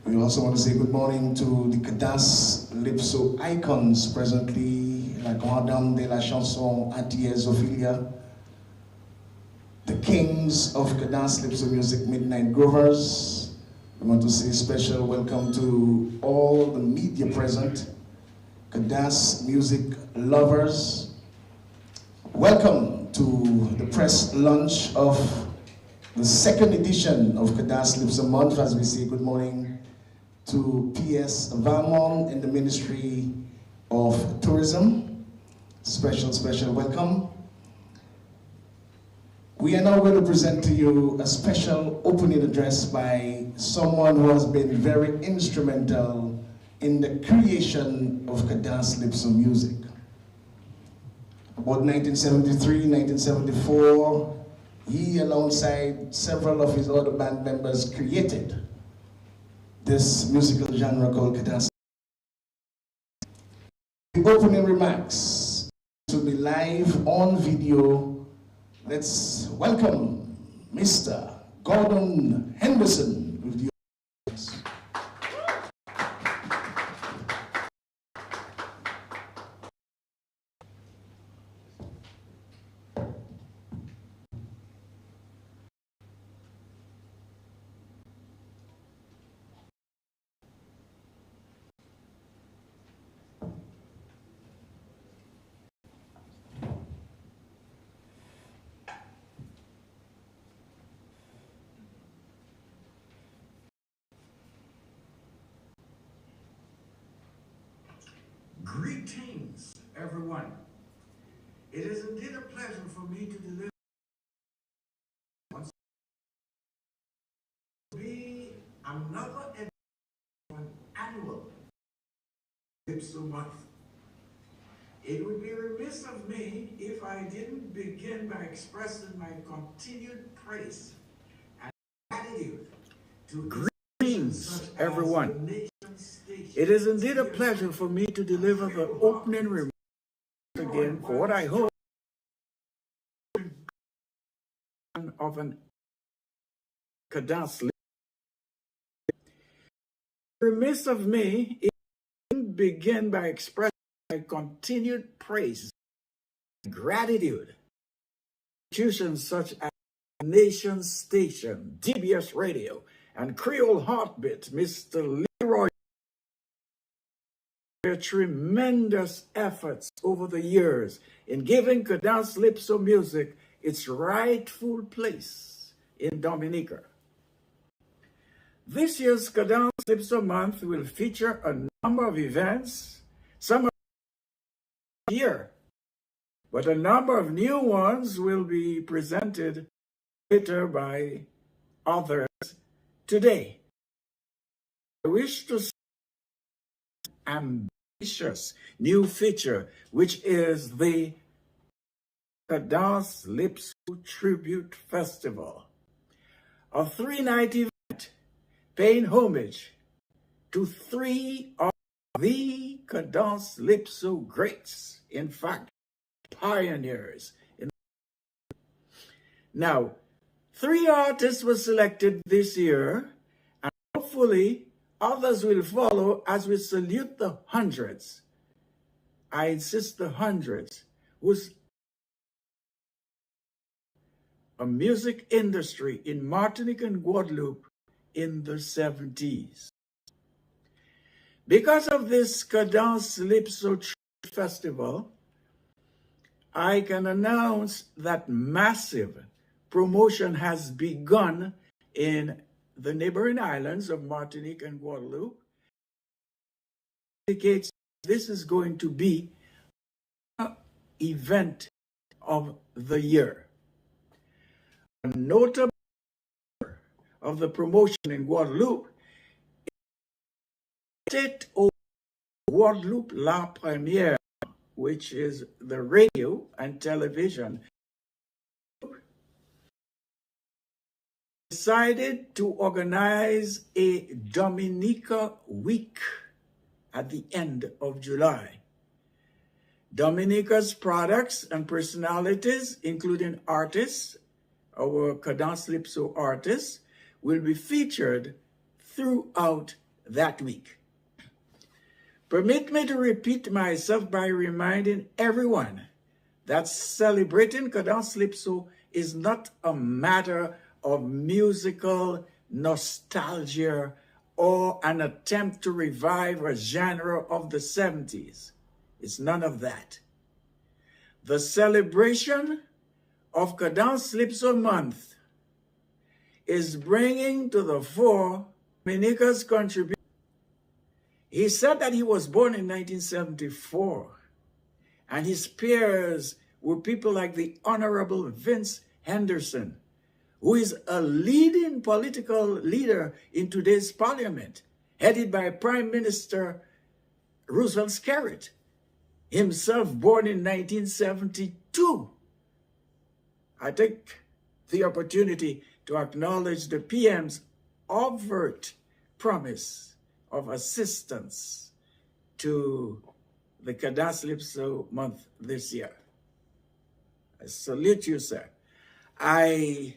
We also want to say good morning to the Cadence-lypso icons presently, la grande dame de la chanson anti-Ophelia, the kings of Cadence-lypso music, Midnight Grovers. We want to say special welcome to all the media present, Cadence music lovers. Welcome to the press launch of the second edition of Cadence-lypso month, as we say good morning to PS Valmont and the Ministry of Tourism. Special welcome. We are now going to present to you a special opening address by someone who has been very instrumental in the creation of Cadence-lypso music. About 1973, 1974, he, alongside several of his other band members, created this musical genre called Cadence. The opening remarks to be live on video. Let's welcome Mr. Gordon Henderson with the audience. Greetings, everyone. It is indeed a pleasure for me to deliver another edition of an annual Lypso month. It would be remiss of me if I didn't begin by expressing my continued praise and gratitude to greetings, everyone. It is indeed a pleasure for me to deliver the opening remarks again for what I hope of an Cadence-lypso. Remiss of me if I didn't begin by expressing my continued praise and gratitude to institutions such as Nation Station, DBS Radio, and Creole Heartbeat, Mr. Leroy. Their tremendous efforts over the years in giving Cadence-lypso music its rightful place in Dominica. This year's Cadence-lypso month will feature a number of events, some of the year, but a number of new ones will be presented later by others today. I wish to see an ambitious new feature, which is the Cadence-lypso Tribute Festival, a 3-night event paying homage to 3 of the Cadence-lypso greats, in fact, pioneers. Now, 3 artists were selected this year, and hopefully others will follow as we salute the hundreds. I insist the hundreds whose a music industry in Martinique and Guadeloupe in the 70s. Because of this Cadence-lypso Festival, I can announce that massive promotion has begun in the neighboring islands of Martinique and Guadeloupe. Indicates this is going to be an event of the year. A notable of the promotion in Guadeloupe is Tête au Guadeloupe La Première, which is the radio and television, decided to organize a Dominica week at the end of July. Dominica's products and personalities, including artists, our Cadence-lypso artists, will be featured throughout that week. Permit me to repeat myself by reminding everyone that celebrating Cadence-lypso is not a matter of musical nostalgia or an attempt to revive a genre of the 70s. It's none of that. The celebration of Cadence-lypso month is bringing to the fore Dominica's contribution. He said that he was born in 1974, and his peers were people like the Honorable Vince Henderson, who is a leading political leader in today's parliament, headed by Prime Minister Roosevelt Skerritt, himself born in 1972. I take the opportunity to acknowledge the PM's overt promise of assistance to the Cadence-lypso month this year. I salute you, sir. I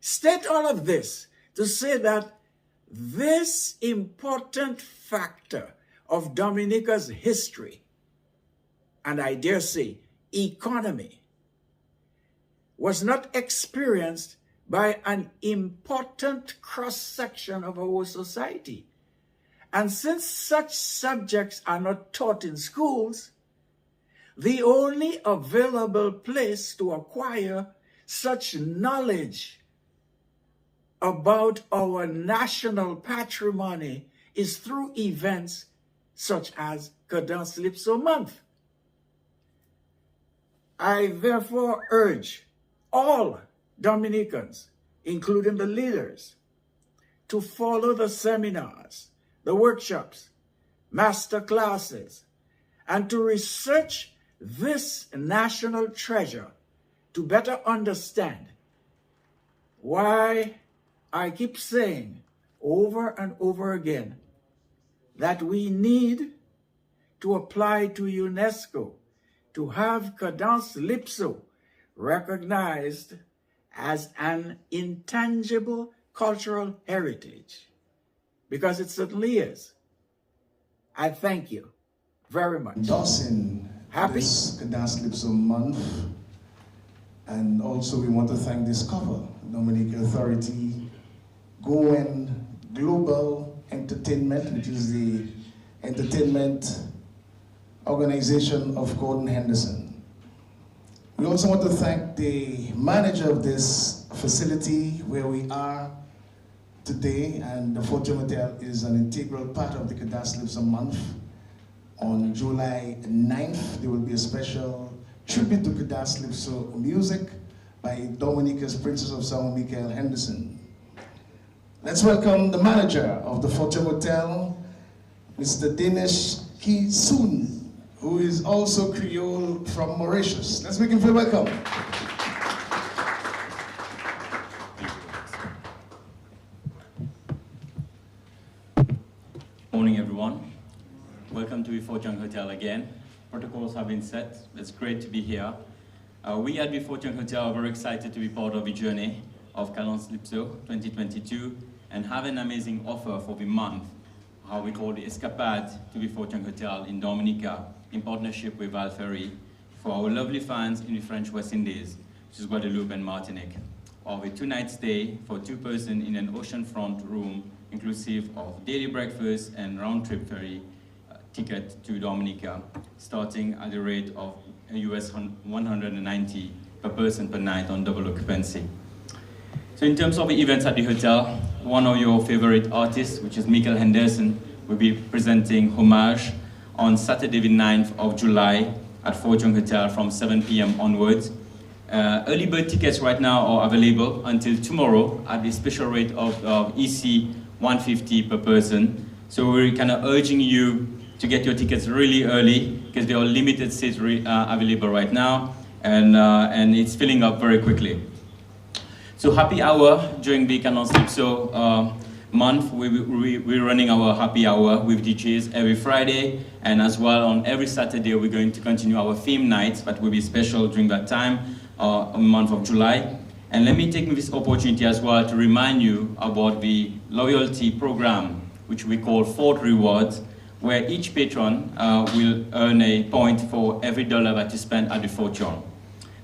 state all of this to say that this important factor of Dominica's history, and I dare say economy, was not experienced by an important cross-section of our society. And since such subjects are not taught in schools, the only available place to acquire such knowledge about our national patrimony is through events such as Cadence-lypso month. I therefore urge all Dominicans, including the leaders, to follow the seminars, the workshops, master classes, and to research this national treasure to better understand why I keep saying over and over again that we need to apply to UNESCO to have Cadence-lypso recognized as an intangible cultural heritage, because it certainly is. I thank you very much. Endorsing this Cadence-lypso month, and also we want to thank Discover, Dominica Authority, Goen Global Entertainment, which is the entertainment organization of Gordon Henderson. We also want to thank the manager of this facility where we are today, and the Fortune Hotel is an integral part of the Cadence-lypso month. On July 9th, there will be a special tribute to Cadence-lypso music by Dominica's Princess of Sao Miguel Henderson. Let's welcome the manager of the Fortune Hotel, Mr. Dinesh Kisun, who is also Creole from Mauritius. Let's make him feel welcome. Morning, everyone. Welcome to the Fortune Hotel again. Protocols have been set. It's great to be here. We at the Fortune Hotel are very excited to be part of the journey of Cadence-lypso 2022 and have an amazing offer for the month, how we call the Escapade to the Fortune Hotel in Dominica, in partnership with Valferry, for our lovely fans in the French West Indies, which is Guadeloupe and Martinique, of a 2-night stay for 2 persons in an oceanfront room, inclusive of daily breakfast and round-trip ferry ticket to Dominica, starting at the rate of US $190 per person per night on double occupancy. So in terms of the events at the hotel, one of your favorite artists, which is Michael Henderson, will be presenting homage on Saturday the 9th of July at Fortune Hotel from 7 p.m. onwards. Early bird tickets right now are available until tomorrow at the special rate of EC 150 per person. So we're kind of urging you to get your tickets really early because there are limited seats available right now, and it's filling up very quickly. So happy hour during the Cadence-lypso month. We're running our happy hour with DJs every Friday, and as well on every Saturday we're going to continue our theme nights, but will be special during that time, on the month of July. And let me take this opportunity as well to remind you about the loyalty program which we call Fort Rewards, where each patron will earn a point for every dollar that you spend at the Fort Young.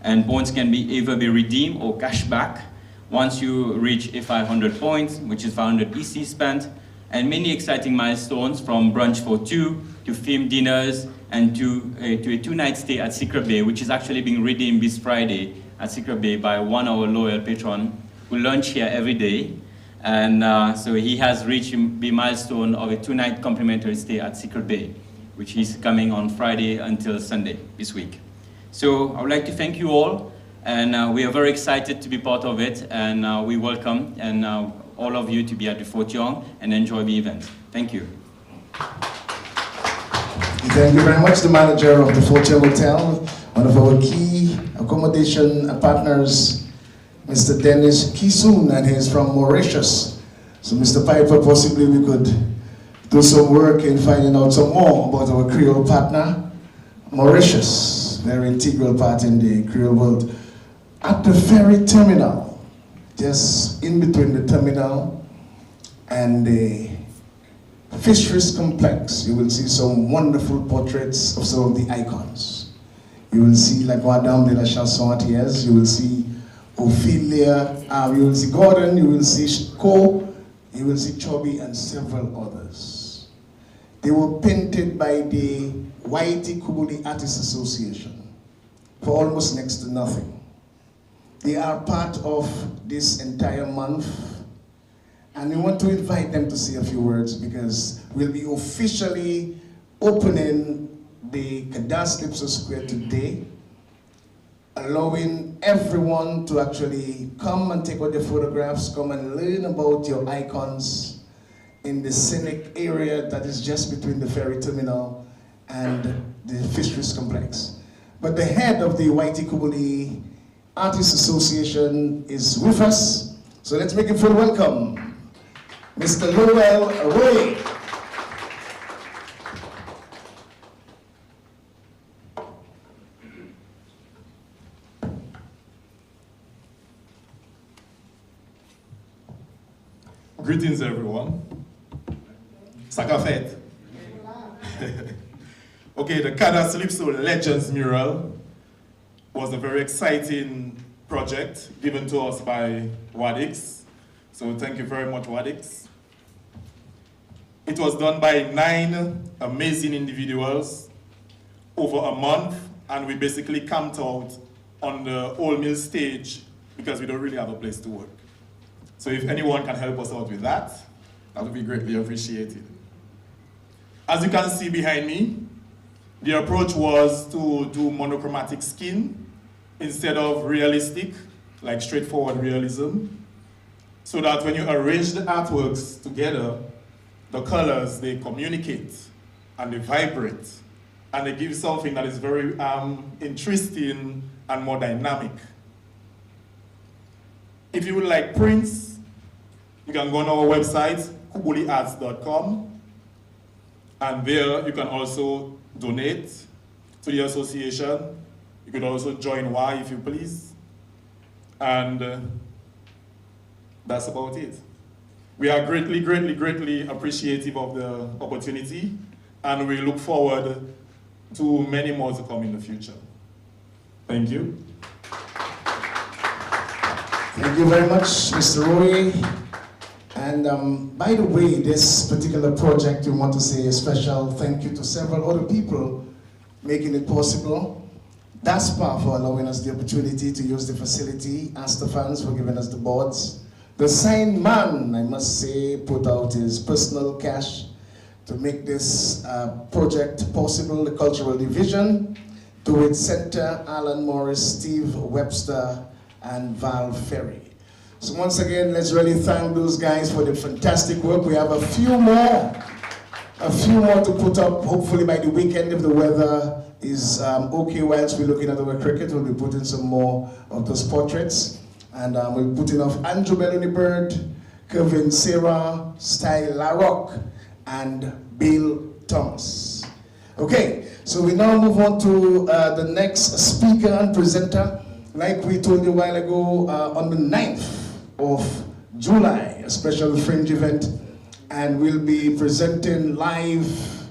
And points can either be redeemed or cash back once you reach a 500 points, which is 500 EC spent, and many exciting milestones from brunch for two to theme dinners and to a two-night stay at Secret Bay, which is actually being redeemed this Friday at Secret Bay by one of our loyal patron who lunch here every day. And so he has reached the milestone of a two-night complimentary stay at Secret Bay, which is coming on Friday until Sunday this week. So I would like to thank you all, and we are very excited to be part of it, and we welcome all of you to be at the Fort Young and enjoy the event. Thank you. Thank you very much, the manager of the Fort Young Hotel, one of our key accommodation partners, Mr. Dennis Kisun, and he's from Mauritius. So Mr. Piper, possibly we could do some work in finding out some more about our Creole partner, Mauritius, very integral part in the Creole world. At the ferry terminal, just in between the terminal and the fisheries complex, you will see some wonderful portraits of some of the icons. You will see like Madame de la Chanson Atiers, you will see Ophelia, you will see Gordon, you will see Shko, you will see Chubby, and several others. They were painted by the Waiti Kubuli Artists Association for almost next to nothing. They are part of this entire month, and we want to invite them to say a few words because we'll be officially opening the Cadence-lypso Square today, allowing everyone to actually come and take out their photographs, come and learn about your icons in the scenic area that is just between the ferry terminal and the fisheries complex. But the head of the Waiti Kubuli Artists Association is with us, so let's make a full welcome, Mr. Lowell Roy. Greetings, everyone. Sakafet. Okay, the Cadence-lypso Legends mural was a very exciting project given to us by Wadix. So thank you very much, Wadix. It was done by 9 amazing individuals over a month, and we basically camped out on the Old Mill stage because we don't really have a place to work. So if anyone can help us out with that, that would be greatly appreciated. As you can see behind me, the approach was to do monochromatic skin instead of realistic, like straightforward realism, so that when you arrange the artworks together, the colors, they communicate and they vibrate, and they give something that is very interesting and more dynamic. If you would like prints, you can go on our website, kubuliarts.com, and there you can also donate to the association. You could also join Y if you please. And that's about it. We are greatly, greatly, greatly appreciative of the opportunity, and we look forward to many more to come in the future. Thank you. Thank you very much, Mr. Roy. And by the way, this particular project, we want to say a special thank you to several other people making it possible. DASPA for allowing us the opportunity to use the facility, Astafans for giving us the boards. The sign man, I must say, put out his personal cash to make this project possible. The Cultural Division, to its center, Alan Morris, Steve Webster, and Val Ferry. So once again, let's really thank those guys for the fantastic work. We have a few more to put up, hopefully by the weekend if the weather is okay whilst we're looking at our cricket. We'll be putting some more of those portraits. And we'll put in of Andrew Melanie Bird, Kevin Sarah, Style LaRock, and Bill Thomas. Okay, so we now move on to the next speaker and presenter. Like we told you a while ago, on the 9th of July, a special fringe event and we'll be presenting live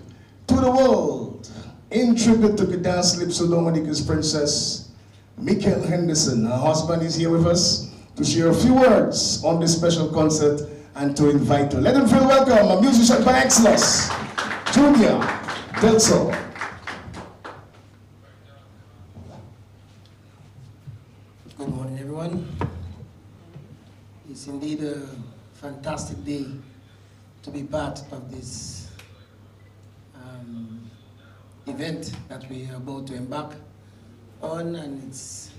to the world in tribute to Cadence-lypso Dominica's princess, Michael Henderson. Her husband is here with us to share a few words on this special concert and to invite her. Let them feel welcome, a musician by excellence, Junior Delso. Good morning, everyone. It's indeed a fantastic day to be part of this event that we are about to embark on, and it's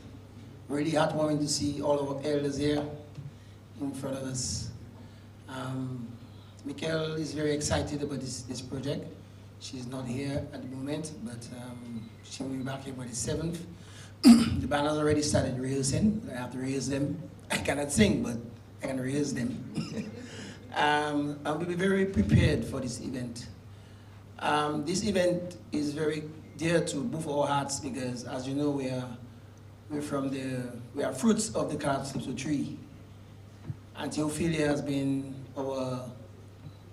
really heartwarming to see all our elders here in front of us. Michael is very excited about this project. She's not here at the moment, but she will be back here by the 7th. The band has already started rehearsing. I have to rehearse them. I cannot sing, but I can rehearse them. And we'll be very prepared for this event. This event is very dear to both our hearts because, as you know, we are fruits of the Cadence-lypso tree. Auntie Ophelia has been our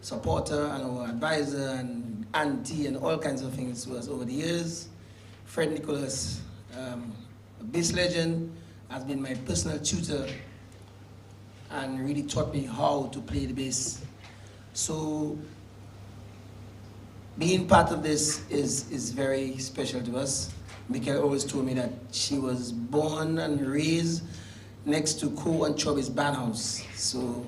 supporter and our advisor and auntie and all kinds of things to us over the years. Fred Nicholas, a bass legend, has been my personal tutor and really taught me how to play the bass. So being part of this is very special to us. Michael always told me that she was born and raised next to Co and Chubby's band house. So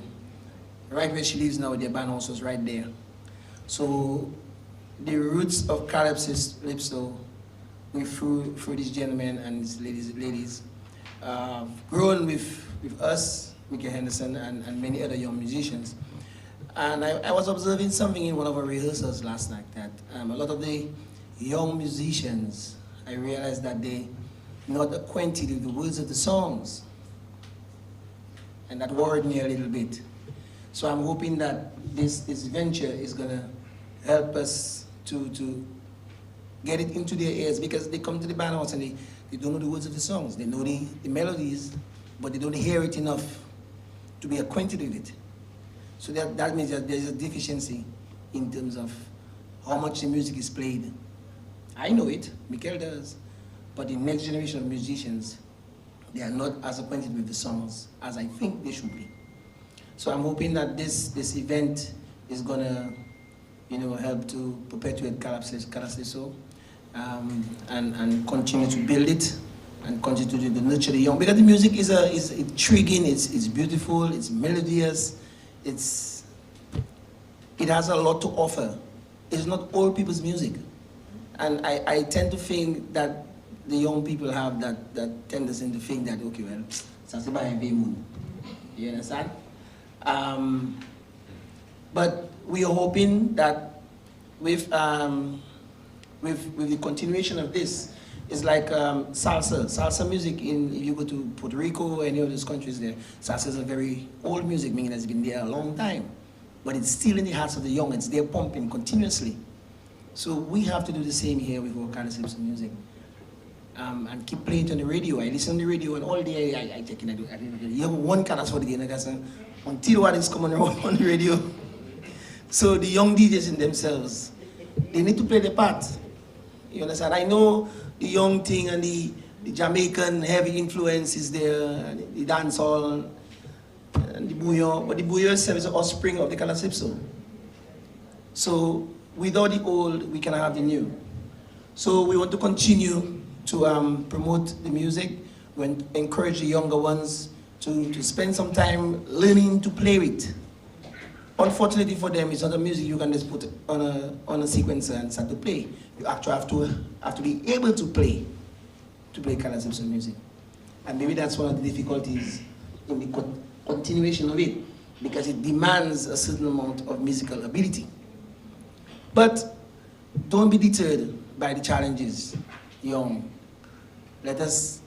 right where she lives now, their band house was right there. So the roots of Cadence-lypso through this gentleman and his ladies grown with us, Michael Henderson, and many other young musicians. And I was observing something in one of our rehearsals last night, that a lot of the young musicians, I realized that they're not acquainted with the words of the songs. And that worried me a little bit. So I'm hoping that this venture is gonna help us to get it into their ears, because they come to the band house and they don't know the words of the songs. They know the melodies, but they don't hear it enough to be acquainted with it. So that means that there's a deficiency in terms of how much the music is played. I know it, Michael does, but the next generation of musicians, they are not as acquainted with the songs as I think they should be. So I'm hoping that this event is gonna, help to perpetuate Cadence-lypso, and continue to build it and continue to nurture the young. Because the music is intriguing, it's beautiful, it's melodious, it has a lot to offer. It's not all people's music. And I tend to think that the young people have that tendency to think that, okay, well, it's about a moon. You understand? But we are hoping that with the continuation of this, it's like salsa music. If you go to Puerto Rico or any of those countries there, salsa is a very old music, meaning it's been there a long time. But it's still in the hearts of the young. It's there pumping continuously. So we have to do the same here with our Cadence-lypso music. And keep playing it on the radio. I listen to the radio and all day I take in. You have one Cadence for the game, until what is coming on the radio. So the young DJs in themselves, they need to play the part. You understand? I know the young thing and the Jamaican heavy influence is there, the dancehall, and the bouillon, but the bouillon itself is the offspring of the Cadence-lypso. So without the old, we can have the new. So we want to continue to promote the music, we encourage the younger ones to spend some time learning to play with. Unfortunately for them, it's not a music you can just put on a sequencer and start to play. You actually have to be able to play Cadence-lypso music. And maybe that's one of the difficulties in the continuation of it, because it demands a certain amount of musical ability. But don't be deterred by the challenges, young. Let us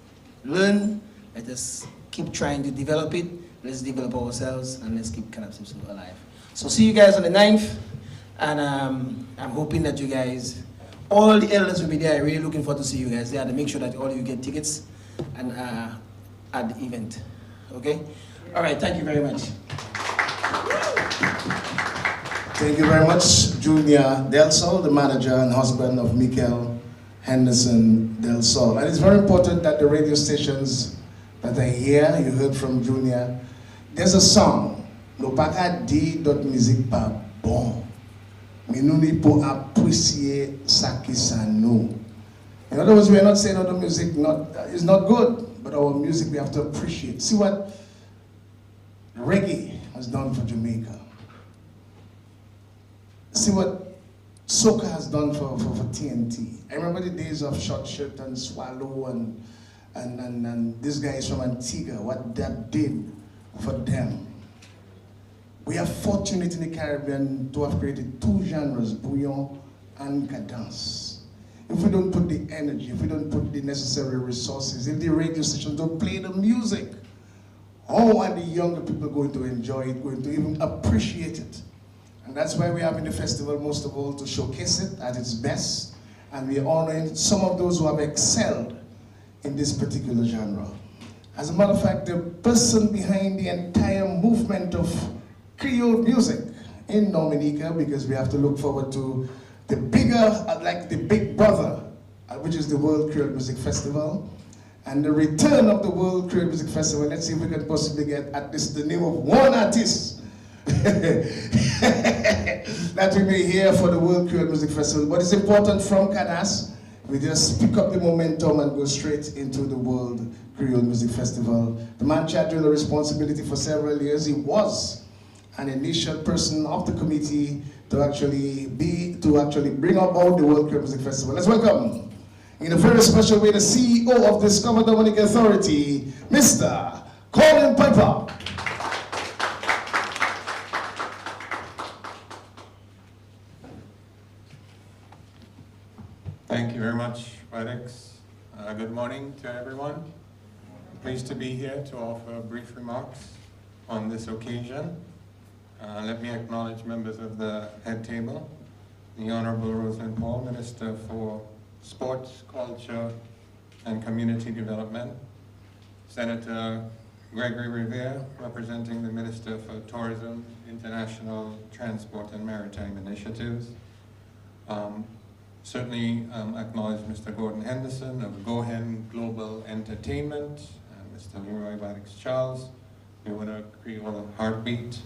learn, let us keep trying to develop it, let's develop ourselves, and let's keep Cadence-lypso alive. So see you guys on the 9th, and I'm hoping that you guys, all the elders will be there. I'm really looking forward to see you guys there, to make sure that all of you get tickets and at the event, okay? All right, thank you very much. Thank you very much, Junior Del Sol, the manager and husband of Michael Henderson Del Sol. And it's very important that the radio stations that are here, you heard from Junior, there's a song, No Paka Di Dot Music Pa Bon. Minuni po appreciate Saki Sano. In other words, we are not saying other music is not good, but our music we have to appreciate. See what reggae has done for Jamaica. See what soca has done for TNT. I remember the days of Short Shirt and Swallow and these guys from Antigua, what that did for them. We are fortunate in the Caribbean to have created two genres, bouillon and cadence. If we don't put the energy, if we don't put the necessary resources, if the radio stations don't play the music, how are the younger people going to enjoy it, going to even appreciate it? And that's why we're having the festival most of all, to showcase it at its best. And we're honoring some of those who have excelled in this particular genre. As a matter of fact, the person behind the entire movement of Creole music in Dominica, because we have to look forward to the bigger, like the big brother, which is the World Creole Music Festival, and the return of the World Creole Music Festival. Let's see if we can possibly get at least the name of one artist that we may hear for the World Creole Music Festival. But it's important from Cadence, we just pick up the momentum and go straight into the World Creole Music Festival. The man charged the responsibility for several years. He was an initial person of the committee to actually bring about the World Creole Music Festival. Let's welcome, in a very special way, the CEO of Discover Dominica Authority, Mr. Colin Piper. Thank you very much, Alex. Good morning to everyone. Pleased to be here to offer brief remarks on this occasion. Let me acknowledge members of the head table, the Honorable Rosalind Paul, Minister for Sports, Culture, and Community Development, Senator Gregory Revere, representing the Minister for Tourism, International Transport and Maritime Initiatives. Certainly acknowledge Mr. Gordon Henderson of Gohen Global Entertainment, and Mr. Leroy Wadix Charles, we want to Creole Heartbeat.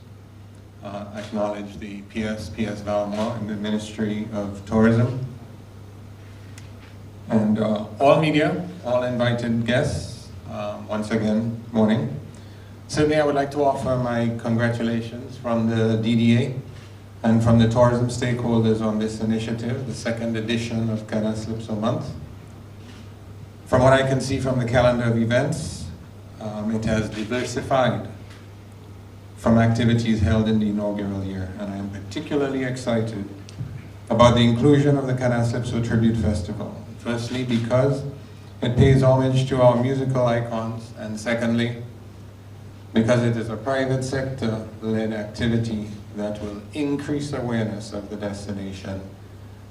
Acknowledge the PS Valmont and the Ministry of Tourism. And all media, all invited guests, once again, morning. Certainly I would like to offer my congratulations from the DDA and from the tourism stakeholders on this initiative, the second edition of Cadence-lypso month. From what I can see from the calendar of events, it has diversified from activities held in the inaugural year, and I am particularly excited about the inclusion of the Cadence-lypso Tribute Festival. Firstly, because it pays homage to our musical icons, and secondly, because it is a private sector-led activity that will increase awareness of the destination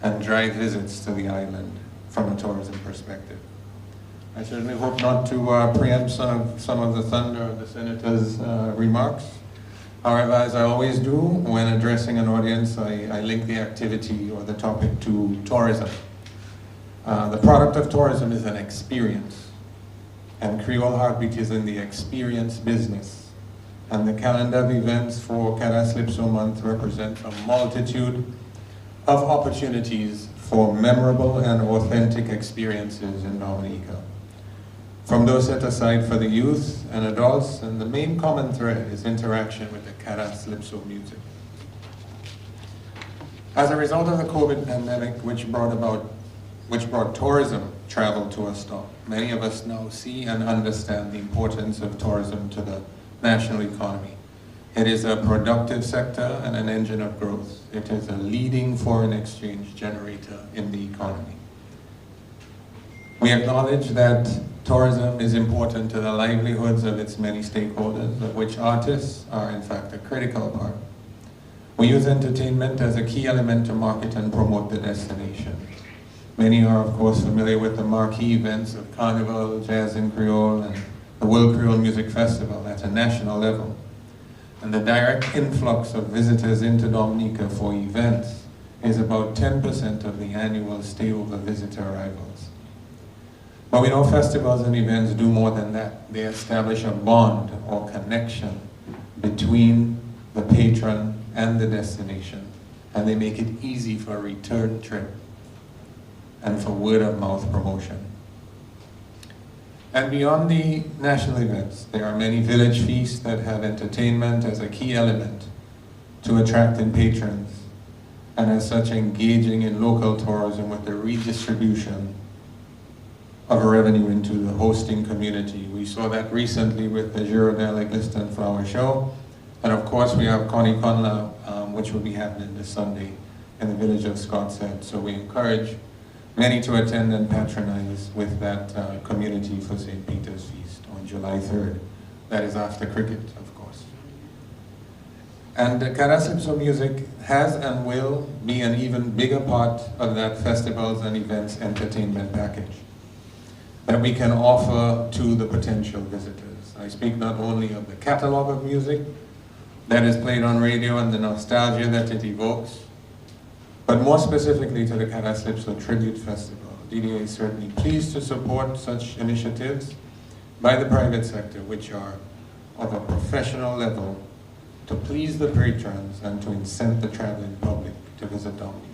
and drive visits to the island from a tourism perspective. I certainly hope not to preempt some of the thunder of the Senator's remarks. However, as I always do, when addressing an audience, I link the activity or the topic to tourism. The product of tourism is an experience, and Creole Heartbeat is in the experience business. And the calendar of events for Cadence-lypso month represent a multitude of opportunities for memorable and authentic experiences in Dominica. From those set aside for the youth and adults, and the main common thread is interaction with the Cadence-lypso music. As a result of the COVID pandemic, which brought tourism travel to a stop, many of us now see and understand the importance of tourism to the national economy. It is a productive sector and an engine of growth. It is a leading foreign exchange generator in the economy. We acknowledge that tourism is important to the livelihoods of its many stakeholders, of which artists are in fact a critical part. We use entertainment as a key element to market and promote the destination. Many are of course familiar with the marquee events of Carnival, Jazz in Creole, and the World Creole Music Festival at a national level. And the direct influx of visitors into Dominica for events is about 10% of the annual stayover visitor arrivals. But we know festivals and events do more than that. They establish a bond or connection between the patron and the destination, and they make it easy for a return trip and for word-of-mouth promotion. And beyond the national events, there are many village feasts that have entertainment as a key element to attracting patrons, and as such engaging in local tourism with the redistribution of revenue into the hosting community. We saw that recently with the Girardin Gliston Flower Show, and of course we have Connie Conla, which will be happening this Sunday in the village of Scotshead. So we encourage many to attend and patronize with that community for St. Peter's Feast on July 3rd. That is after cricket, of course. And the Cadence-lypso music has and will be an even bigger part of that festivals and events entertainment package that we can offer to the potential visitors. I speak not only of the catalog of music that is played on radio and the nostalgia that it evokes, but more specifically to the Cadence-lypso Tribute Festival. DDA is certainly pleased to support such initiatives by the private sector, which are of a professional level to please the patrons and to incent the traveling public to visit Dominica.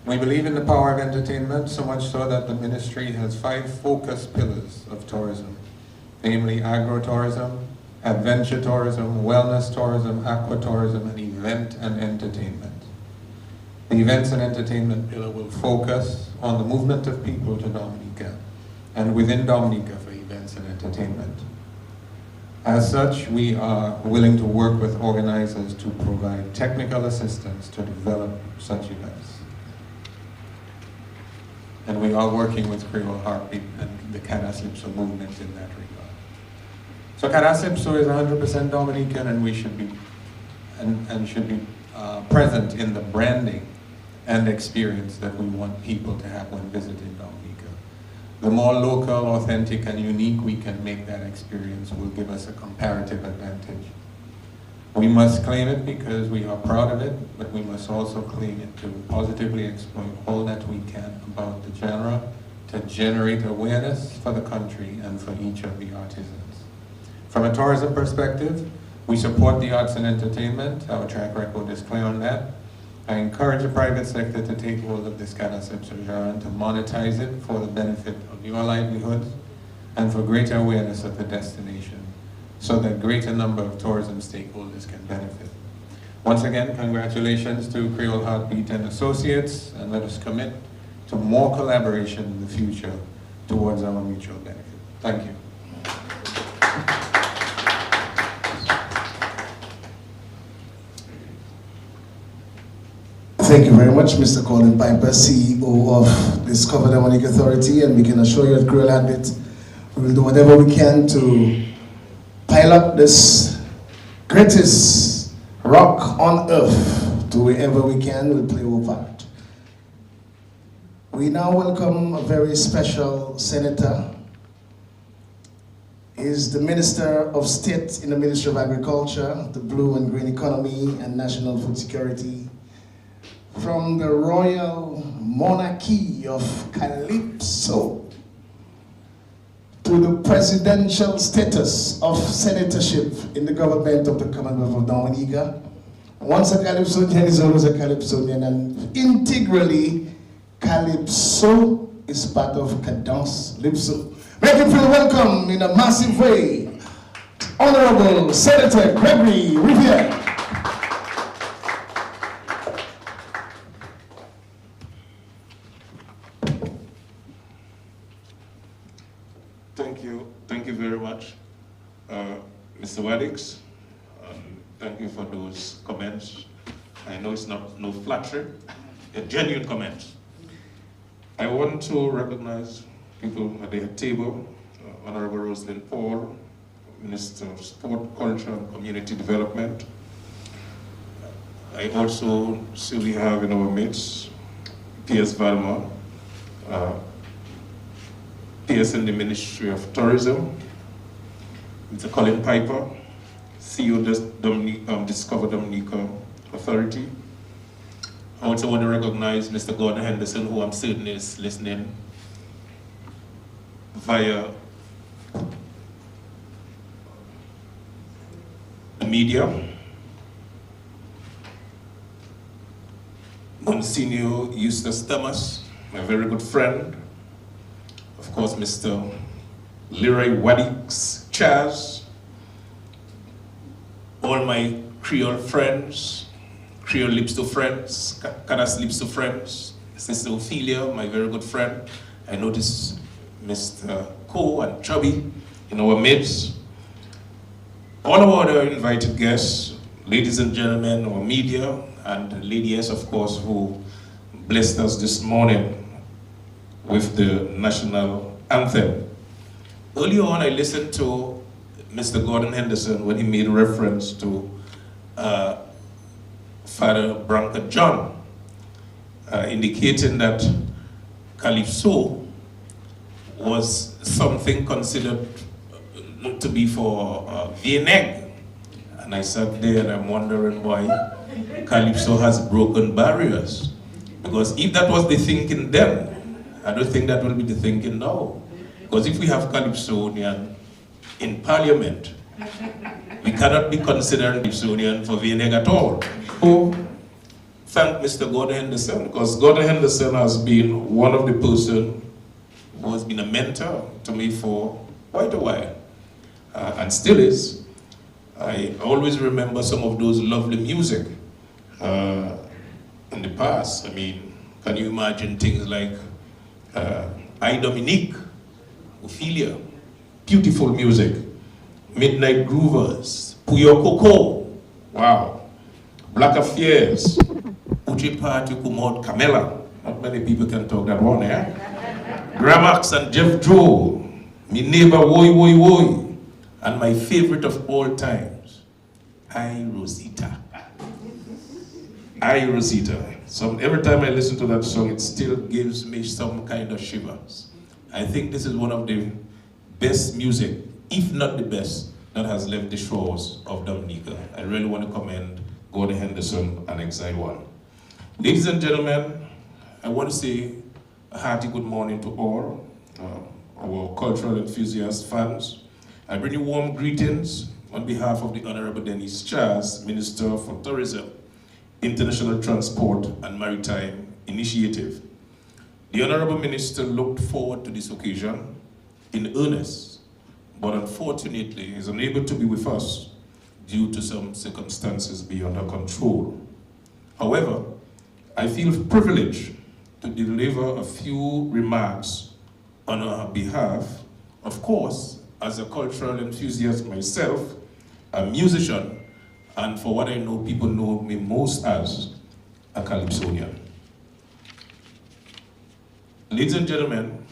We believe in the power of entertainment, so much so that the ministry has 5 focus pillars of tourism, namely agro-tourism, adventure tourism, wellness tourism, aquatourism, and event and entertainment. The events and entertainment pillar will focus on the movement of people to Dominica and within Dominica for events and entertainment. As such, we are willing to work with organizers to provide technical assistance to develop such events. And we are working with Creole Heartbeat and the Cadence-lypso movement in that regard. So Cadence-lypso is 100% Dominican, and we should be present in the branding and experience that we want people to have when visiting Dominica. The more local, authentic, and unique we can make that experience will give us a comparative advantage. We must claim it because we are proud of it, but we must also claim it to positively exploit all that we can about the genre to generate awareness for the country and for each of the artisans. From a tourism perspective, we support the arts and entertainment. Our track record is clear on that. I encourage the private sector to take hold of this Cadence-lypso genre and to monetize it for the benefit of your livelihoods and for greater awareness of the destination, so that greater number of tourism stakeholders can benefit. Once again, congratulations to Creole Heartbeat and Associates, and let us commit to more collaboration in the future towards our mutual benefit. Thank you. Thank you very much, Mr. Colin Piper, CEO of Discover Dominica Authority, and we can assure you at Creole Heartbeat we will do whatever we can to pile up this greatest rock on earth to wherever we can. We'll play our part. We now welcome a very special senator. He is the Minister of State in the Ministry of Agriculture, the Blue and Green Economy, and National Food Security, from the Royal Monarchy of Calypso to the presidential status of senatorship in the government of the Commonwealth of Dominica. Once a Calypsonian is always a Calypsonian, and integrally, Calypso is part of Cadence-lypso. Make him feel welcome in a massive way, Honorable Senator Gregory Riviere. Thank you very much, Mr. Waddix. Thank you for those comments. I know it's no flattery, they're genuine comments. I want to recognize people at the table, Honorable Rosalind Paul, Minister of Sport, Culture and Community Development. I also see we have in our midst P.S. Valma, PS in the Ministry of Tourism, Mr. Colin Piper, CEO Discover Dominica Authority. I also want to recognize Mr. Gordon Henderson, who I'm certain is listening via the media. Monsignor Eustace Thomas, my very good friend. Of course, Mr. Leroy Waddix Chaz, all my Creole friends, Cadence-lypso friends, Cadence-lypso friends, Sister Ophelia, my very good friend. I notice Mr. Ko and Chubby in our midst. All our other invited guests, ladies and gentlemen, our media, and Lady S, of course, who blessed us this morning with the national anthem. Earlier on, I listened to Mr. Gordon Henderson when he made reference to Father Branca John, indicating that Calypso was something considered to be for VNEG. And I sat there and I'm wondering why Calypso has broken barriers. Because if that was the thinking then, I don't think that will be the thinking now. Because if we have Calypsonian in Parliament, we cannot be considered Calypsonian for VNEG at all. So, thank Mr. Gordon Henderson, because Gordon Henderson has been one of the persons who has been a mentor to me for quite a while, and still is. I always remember some of those lovely music in the past. I mean, can you imagine things like I, Dominique, Ophelia, beautiful music, Midnight Groovers, Puyo Coco, wow, Black Affairs, Uchi Party Kumod Camela, not many people can talk that one, eh? Gramax and Jeff Joe, Me Neighbor Woy Woy Woy, and my favorite of all times, I, Rosita. I, Rosita. So every time I listen to that song, it still gives me some kind of shivers. I think this is one of the best music, if not the best, that has left the shores of Dominica. I really want to commend Gordon Henderson and Exile One. Ladies and gentlemen, I want to say a hearty good morning to all our cultural enthusiasts, fans. I bring you warm greetings on behalf of the Honorable Dennis Chaz, Minister for Tourism, International Transport and Maritime Initiative. The Honorable Minister looked forward to this occasion in earnest, but unfortunately is unable to be with us due to some circumstances beyond her control. However, I feel privileged to deliver a few remarks on her behalf, of course, as a cultural enthusiast myself, a musician, and for what I know, people know me most as a Calypsonian. Ladies and gentlemen,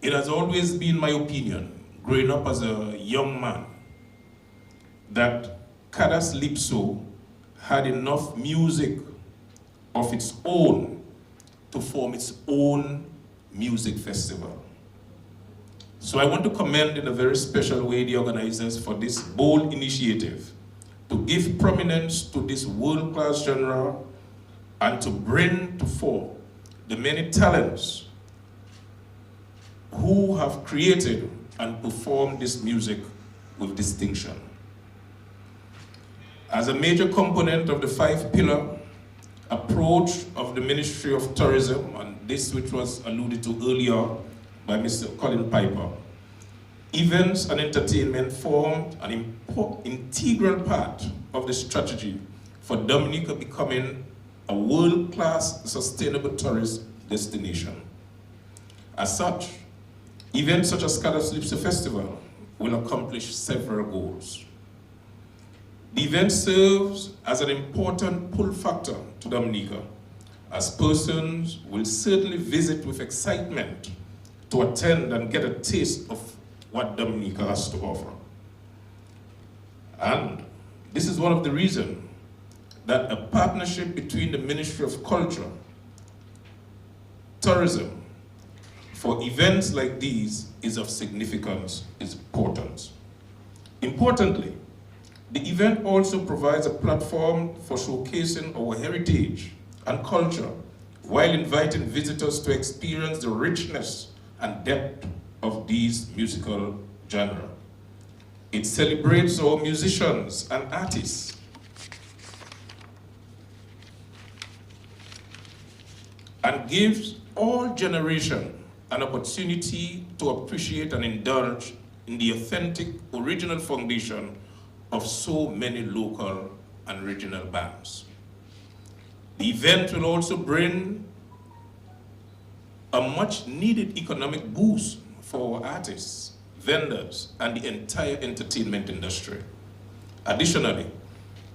it has always been my opinion, growing up as a young man, that Cadence-lypso had enough music of its own to form its own music festival. So I want to commend in a very special way the organizers for this bold initiative to give prominence to this world-class genre and to bring to fore the many talents who have created and performed this music with distinction. As a major component of the five-pillar approach of the Ministry of Tourism, and this which was alluded to earlier by Mr. Colin Piper, events and entertainment formed an integral part of the strategy for Dominica becoming a world-class sustainable tourist destination. As such, events such as Cadence-lypso Festival will accomplish several goals. The event serves as an important pull factor to Dominica, as persons will certainly visit with excitement to attend and get a taste of what Dominica has to offer. And this is one of the reasons that a partnership between the Ministry of Culture, Tourism, for events like these is of significance, is importance. Importantly, The event also provides a platform for showcasing our heritage and culture while inviting visitors to experience the richness and depth of these musical genres. It celebrates our musicians and artists and gives all generations an opportunity to appreciate and indulge in the authentic original foundation of so many local and regional bands. The event will also bring a much needed economic boost for our artists, vendors, and the entire entertainment industry. Additionally,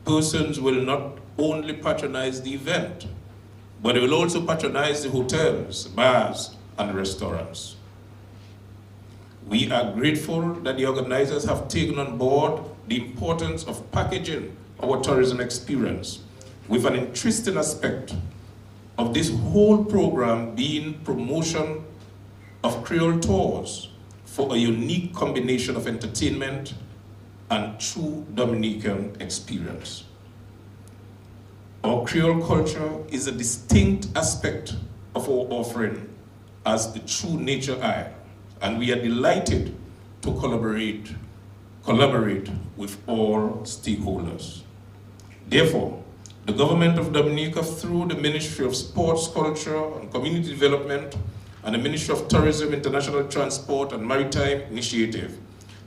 persons will not only patronize the event, but they will also patronize the hotels, bars, and restaurants. We are grateful that the organizers have taken on board the importance of packaging our tourism experience with an interesting aspect of this whole program being promotion of Creole tours for a unique combination of entertainment and true Dominican experience. Our Creole culture is a distinct aspect of our offering as the true nature eye, and we are delighted to collaborate with all stakeholders. Therefore, the government of Dominica, through the Ministry of Sports, Culture, and Community Development, and the Ministry of Tourism, International Transport, and Maritime Initiative,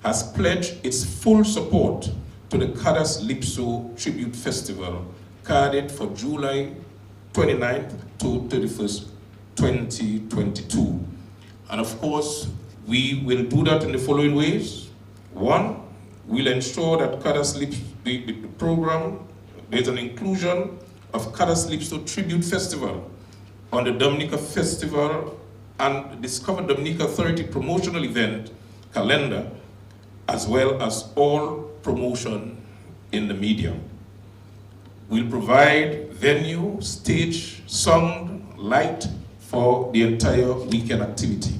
has pledged its full support to the Cadence-lypso Tribute Festival, carded for July 29th to 31st, 2022. And of course, we will do that in the following ways. One, we'll ensure that Cadence-lypso, the program, there's an inclusion of Cadence-lypso Tribute Festival on the Dominica Festival and Discover Dominica Authority promotional event calendar, as well as all promotion in the media. We'll provide venue, stage, sound, light for the entire weekend activity.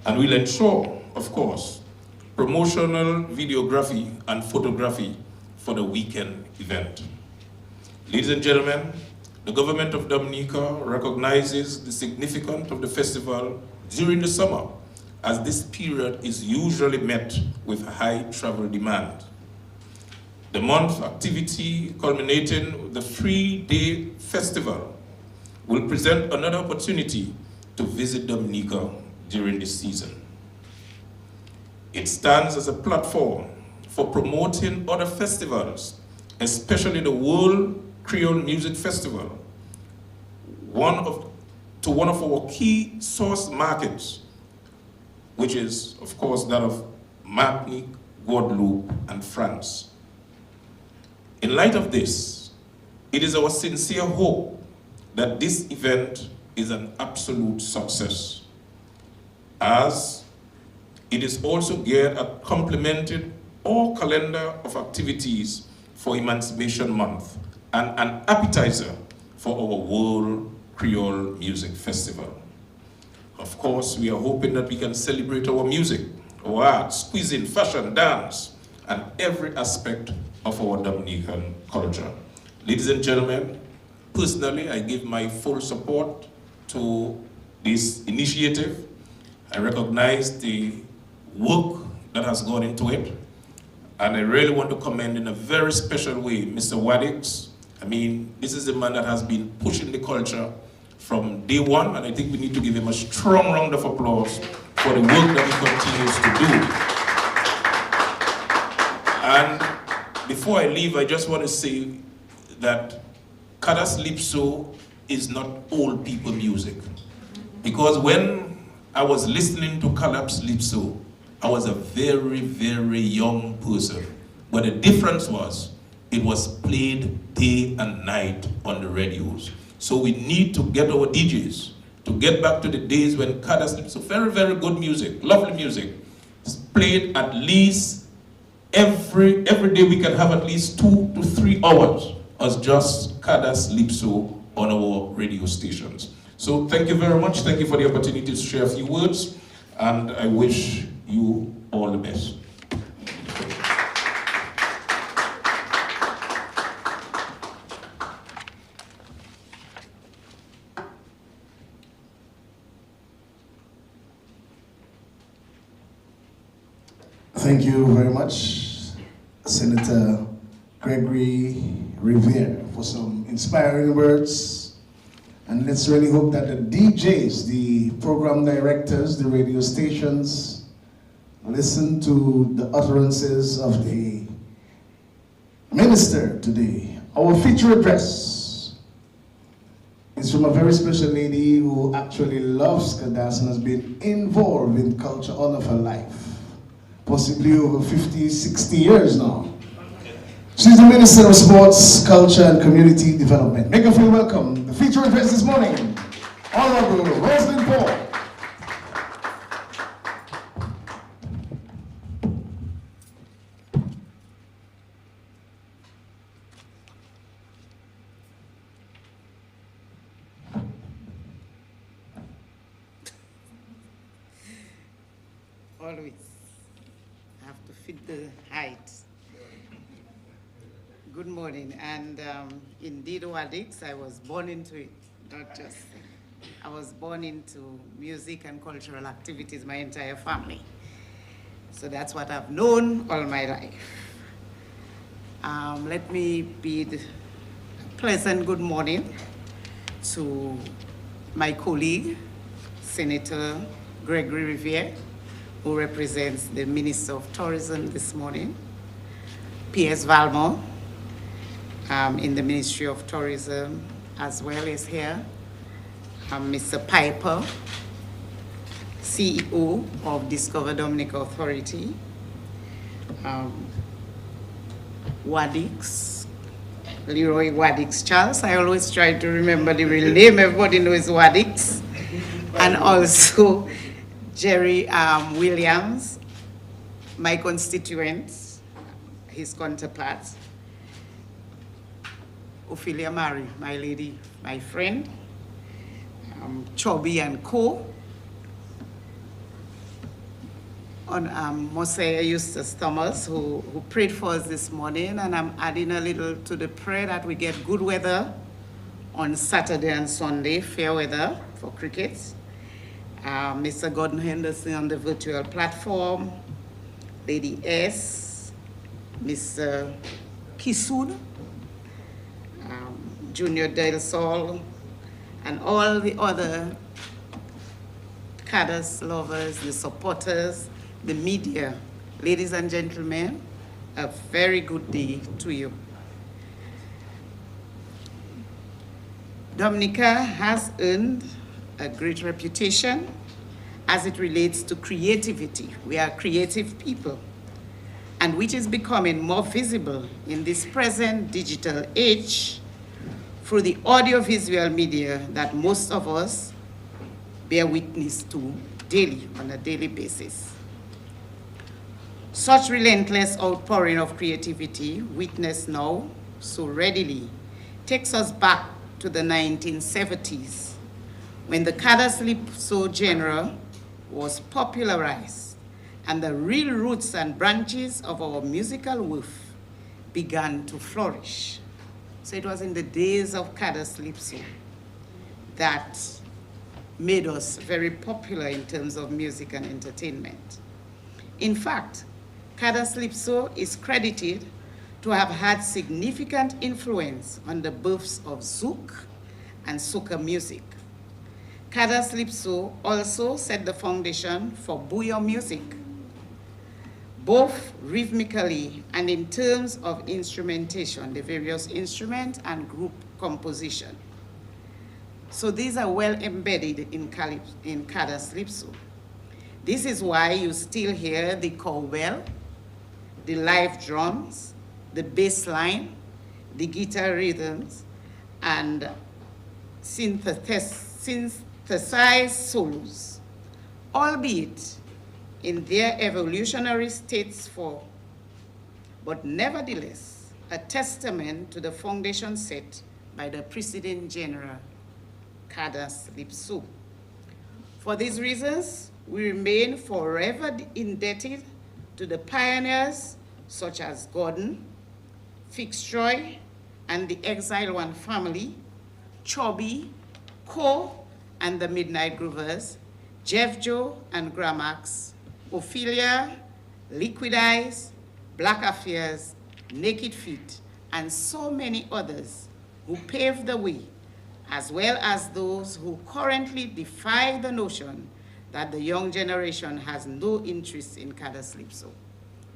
And we'll ensure, of course, promotional videography and photography for the weekend event. Ladies and gentlemen, the government of Dominica recognizes the significance of the festival during the summer, as this period is usually met with high travel demand. The month activity culminating with the 3-day festival will present another opportunity to visit Dominica during this season. It stands as a platform for promoting other festivals, especially the World Creole Music Festival, one of our key source markets, which is, of course, that of Martinique, Guadeloupe, and France. In light of this, it is our sincere hope that this event is an absolute success, as it is also geared at complementing our calendar of activities for Emancipation Month and an appetizer for our World Creole Music Festival. Of course, we are hoping that we can celebrate our music, our arts, cuisine, fashion, dance, and every aspect of our Dominican culture. Ladies and gentlemen, personally, I give my full support to this initiative. I recognize the work that has gone into it, and I really want to commend in a very special way Mr. Waddix. I mean, this is a man that has been pushing the culture from day one, and I think we need to give him a strong round of applause for the work that he continues to do. And before I leave, I just want to say that Cadence-lypso is not old people music. Because when I was listening to Cadence-lypso, I was a very, very young person. But the difference was, it was played day and night on the radios. So we need to get our DJs to get back to the days when Cadence-lypso, very, very good music, lovely music, is played at least every day. We can have at least 2 to 3 hours as just Cadence-lypso on our radio stations. So thank you very much. Thank you for the opportunity to share a few words. and I wish you all the best. Thank you very much, Senator Gregory Revere, for some inspiring words. And let's really hope that the DJs, the program directors, the radio stations, listen to the utterances of the minister today. Our feature address is from a very special lady who actually loves Cadence and has been involved in culture all of her life. Possibly over 50, 60 years now. She's the Minister of Sports, Culture and Community Development. Make her feel welcome. The feature address this morning, Honorable Rosalind Paul. Always have to fit the height. Good morning, and indeed, Wadix, I was born into it, not just I was born into music and cultural activities, my entire family. So that's what I've known all my life. Let me bid a pleasant good morning to my colleague, Senator Gregory Revere, who represents the Minister of Tourism this morning, P.S. Valmore, in the Ministry of Tourism, as well as here, Mr. Piper, CEO of Discover Dominica Authority, Wadix, Leroy Wadix Charles. I always try to remember the real name. Everybody knows Wadix. And also Jerry Williams, my constituent, his counterpart. Ophelia Mary, my lady, my friend, Chobby and Co. On Mosiah Eustace Thomas, who prayed for us this morning, and I'm adding a little to the prayer that we get good weather on Saturday and Sunday, fair weather for cricket. Mr. Gordon Henderson on the virtual platform, Lady S, Mr. Kisoon, Junior Del Sol, and all the other Cadence lovers, the supporters, the media. Ladies and gentlemen, a very good day to you. Dominica has earned a great reputation as it relates to creativity. We are creative people, and which is becoming more visible in this present digital age through the audiovisual media that most of us bear witness to daily, on a daily basis. Such relentless outpouring of creativity witnessed now so readily takes us back to the 1970s, when the Cadence-lypso genre was popularized and the real roots and branches of our musical woof began to flourish. So it was in the days of Cadence-lypso that made us very popular in terms of music and entertainment. In fact, Cadence-lypso is credited to have had significant influence on the births of zouk and soca music. Cadence-lypso also set the foundation for bouyon music, both rhythmically and in terms of instrumentation, the various instruments and group composition. So these are well embedded in Cadence-lypso. This is why you still hear the cowbell, the live drums, the bass line, the guitar rhythms, and synthesized solos, albeit in their evolutionary states but nevertheless a testament to the foundation set by the preceding genre, Cadence-lypso. For these reasons, we remain forever indebted to the pioneers such as Gordon, Fitzroy, and the Exile One family, Chubby, Co, and the Midnight Groovers, Jeff Joe and Gramax, Ophelia, Liquid Eyes, Black Affairs, Naked Feet, and so many others who paved the way, as well as those who currently defy the notion that the young generation has no interest in Cadence-lypso.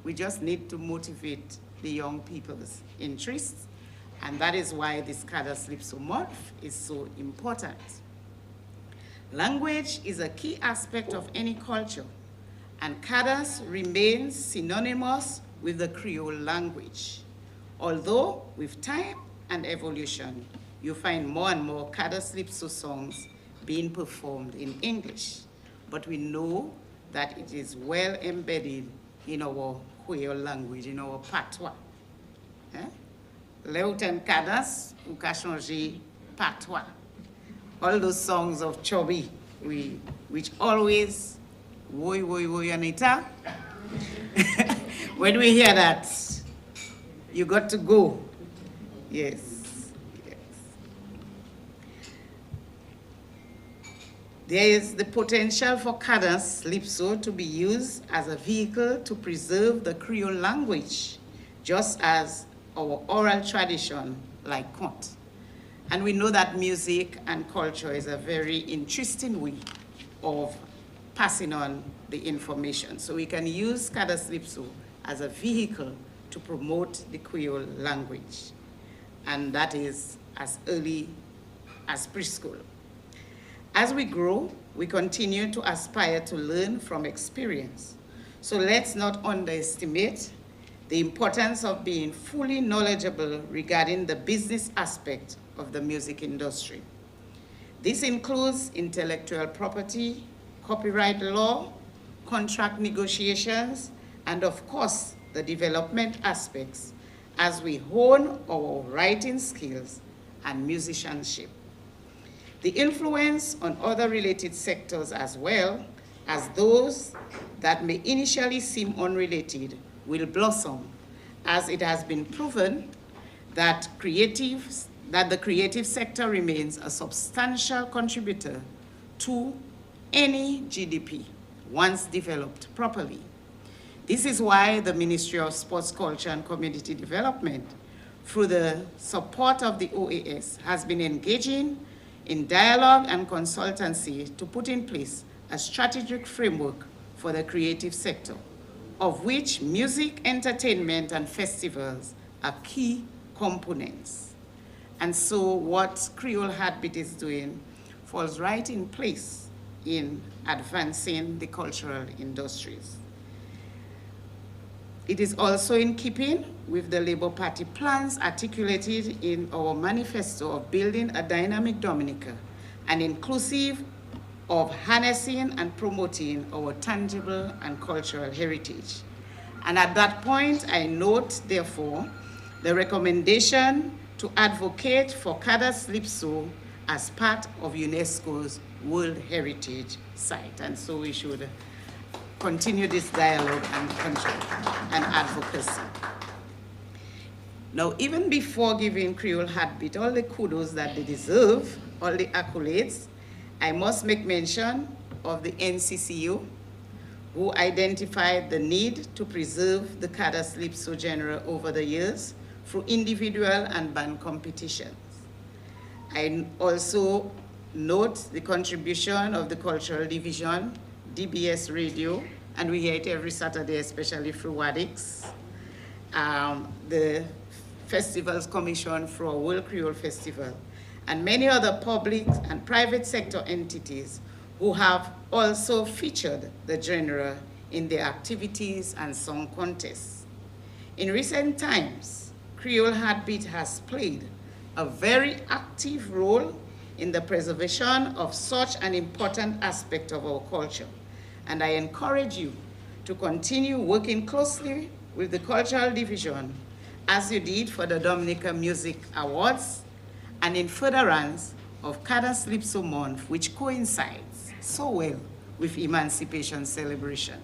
We just need to motivate the young people's interests, and that is why this Cadence-lypso month is so important. Language is a key aspect of any culture, and cadence remains synonymous with the Creole language. Although with time and evolution, you find more and more Cadence-lypso songs being performed in English, but we know that it is well embedded in our Creole language, in our patois. Le ou ten cadence, ou ka changer patois. All those songs of Chubby, which always, woy, woy, woy, Anita. When we hear that, you got to go. Yes, yes. There is the potential for Cadence-lypso to be used as a vehicle to preserve the Creole language, just as our oral tradition like conte. And we know that music and culture is a very interesting way of passing on the information. So we can use Cadence-lypso as a vehicle to promote the Creole language. And that is as early as preschool. As we grow, we continue to aspire to learn from experience. So let's not underestimate the importance of being fully knowledgeable regarding the business aspect of the music industry. This includes intellectual property, copyright law, contract negotiations, and of course, the development aspects as we hone our writing skills and musicianship. The influence on other related sectors as well as those that may initially seem unrelated will blossom, as it has been proven that the creative sector remains a substantial contributor to any GDP once developed properly. This is why the Ministry of Sports, Culture and Community Development, through the support of the OAS, has been engaging in dialogue and consultancy to put in place a strategic framework for the creative sector, of which music, entertainment, and festivals are key components. And so what Creole Heartbeat is doing falls right in place in advancing the cultural industries. It is also in keeping with the Labour Party plans articulated in our manifesto of building a dynamic Dominica and inclusive of harnessing and promoting our tangible and cultural heritage. And at that point, I note, therefore, the recommendation to advocate for Cadence-lypso as part of UNESCO's World Heritage Site. And so we should continue this dialogue and advocacy. Now, even before giving Creole Heartbeat all the kudos that they deserve, all the accolades, I must make mention of the NCCU, who identified the need to preserve the Cadence-lypso genre over the years through individual and band competitions. I also note the contribution of the Cultural Division, DBS Radio, and we hear it every Saturday, especially through WADIX, the Festivals Commission for our World Creole Festival, and many other public and private sector entities who have also featured the genre in their activities and song contests. In recent times, Creole Heartbeat has played a very active role in the preservation of such an important aspect of our culture. And I encourage you to continue working closely with the Cultural Division as you did for the Dominica Music Awards and in furtherance of Cadence-lypso Month, which coincides so well with Emancipation celebration.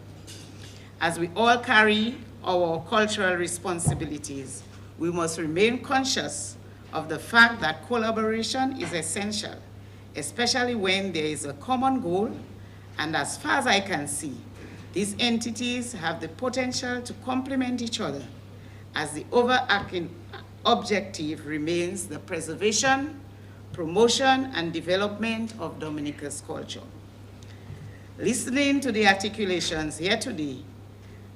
As we all carry our cultural responsibilities, we must remain conscious of the fact that collaboration is essential, especially when there is a common goal, and as far as I can see, these entities have the potential to complement each other, as the overarching objective remains the preservation, promotion, and development of Dominica's culture. Listening to the articulations here today,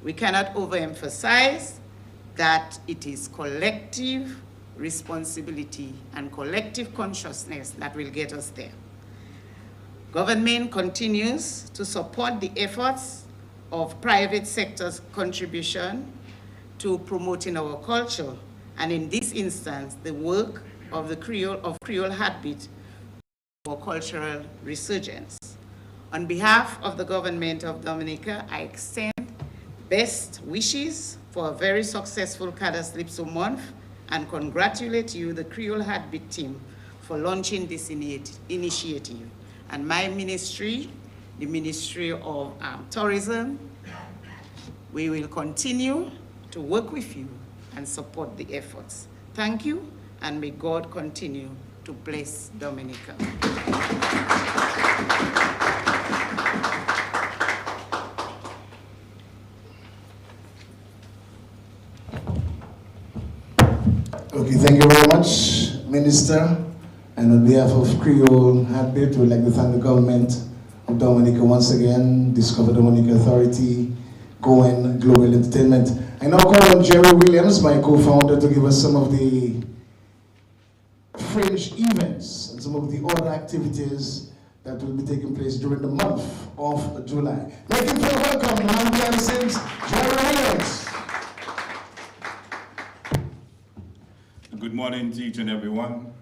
we cannot overemphasize that it is collective responsibility and collective consciousness that will get us there. Government continues to support the efforts of private sector's contribution to promoting our culture, and in this instance, the work of the Creole Heartbeat for cultural resurgence. On behalf of the government of Dominica, I extend best wishes for a very successful Cadence-lypso month and congratulate you, the Creole Heartbeat team, for launching this initiative. And my ministry, the Ministry of Tourism, we will continue to work with you and support the efforts. Thank you, and may God continue to bless Dominica. Okay, thank you very much, Minister. And on behalf of Creole Heartbeat, we'd like to thank the government of Dominica once again, Discover Dominica Authority, Cohen Global Entertainment. I now call on Jerry Williams, my co-founder, to give us some of the fringe events and some of the other activities that will be taking place during the month of July. Make him feel welcome, now Candence, Jerry Williams. Good morning to each and every one.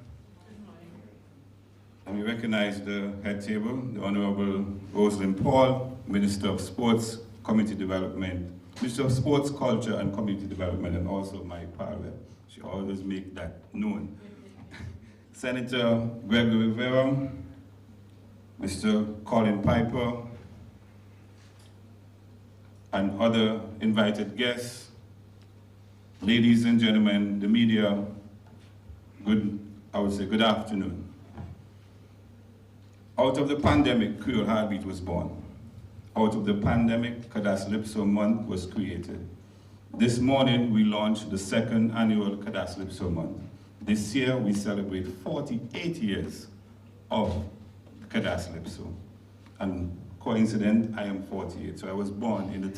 And we recognize the head table, the Honorable Rosalind Paul, Minister of Sports, Community Development, Minister of Sports, Culture and Community Development, and also my partner. She always make that known. Senator Gregory Rivera, Mr. Colin Piper, and other invited guests, ladies and gentlemen, the media, good afternoon. Out of the pandemic, Creole Heartbeat was born. Out of the pandemic, Cadence-lypso Month was created. This morning, we launched the second annual Cadence-lypso Month. This year, we celebrate 48 years of Cadence-lypso. And coincident, I am 48, so I was born in the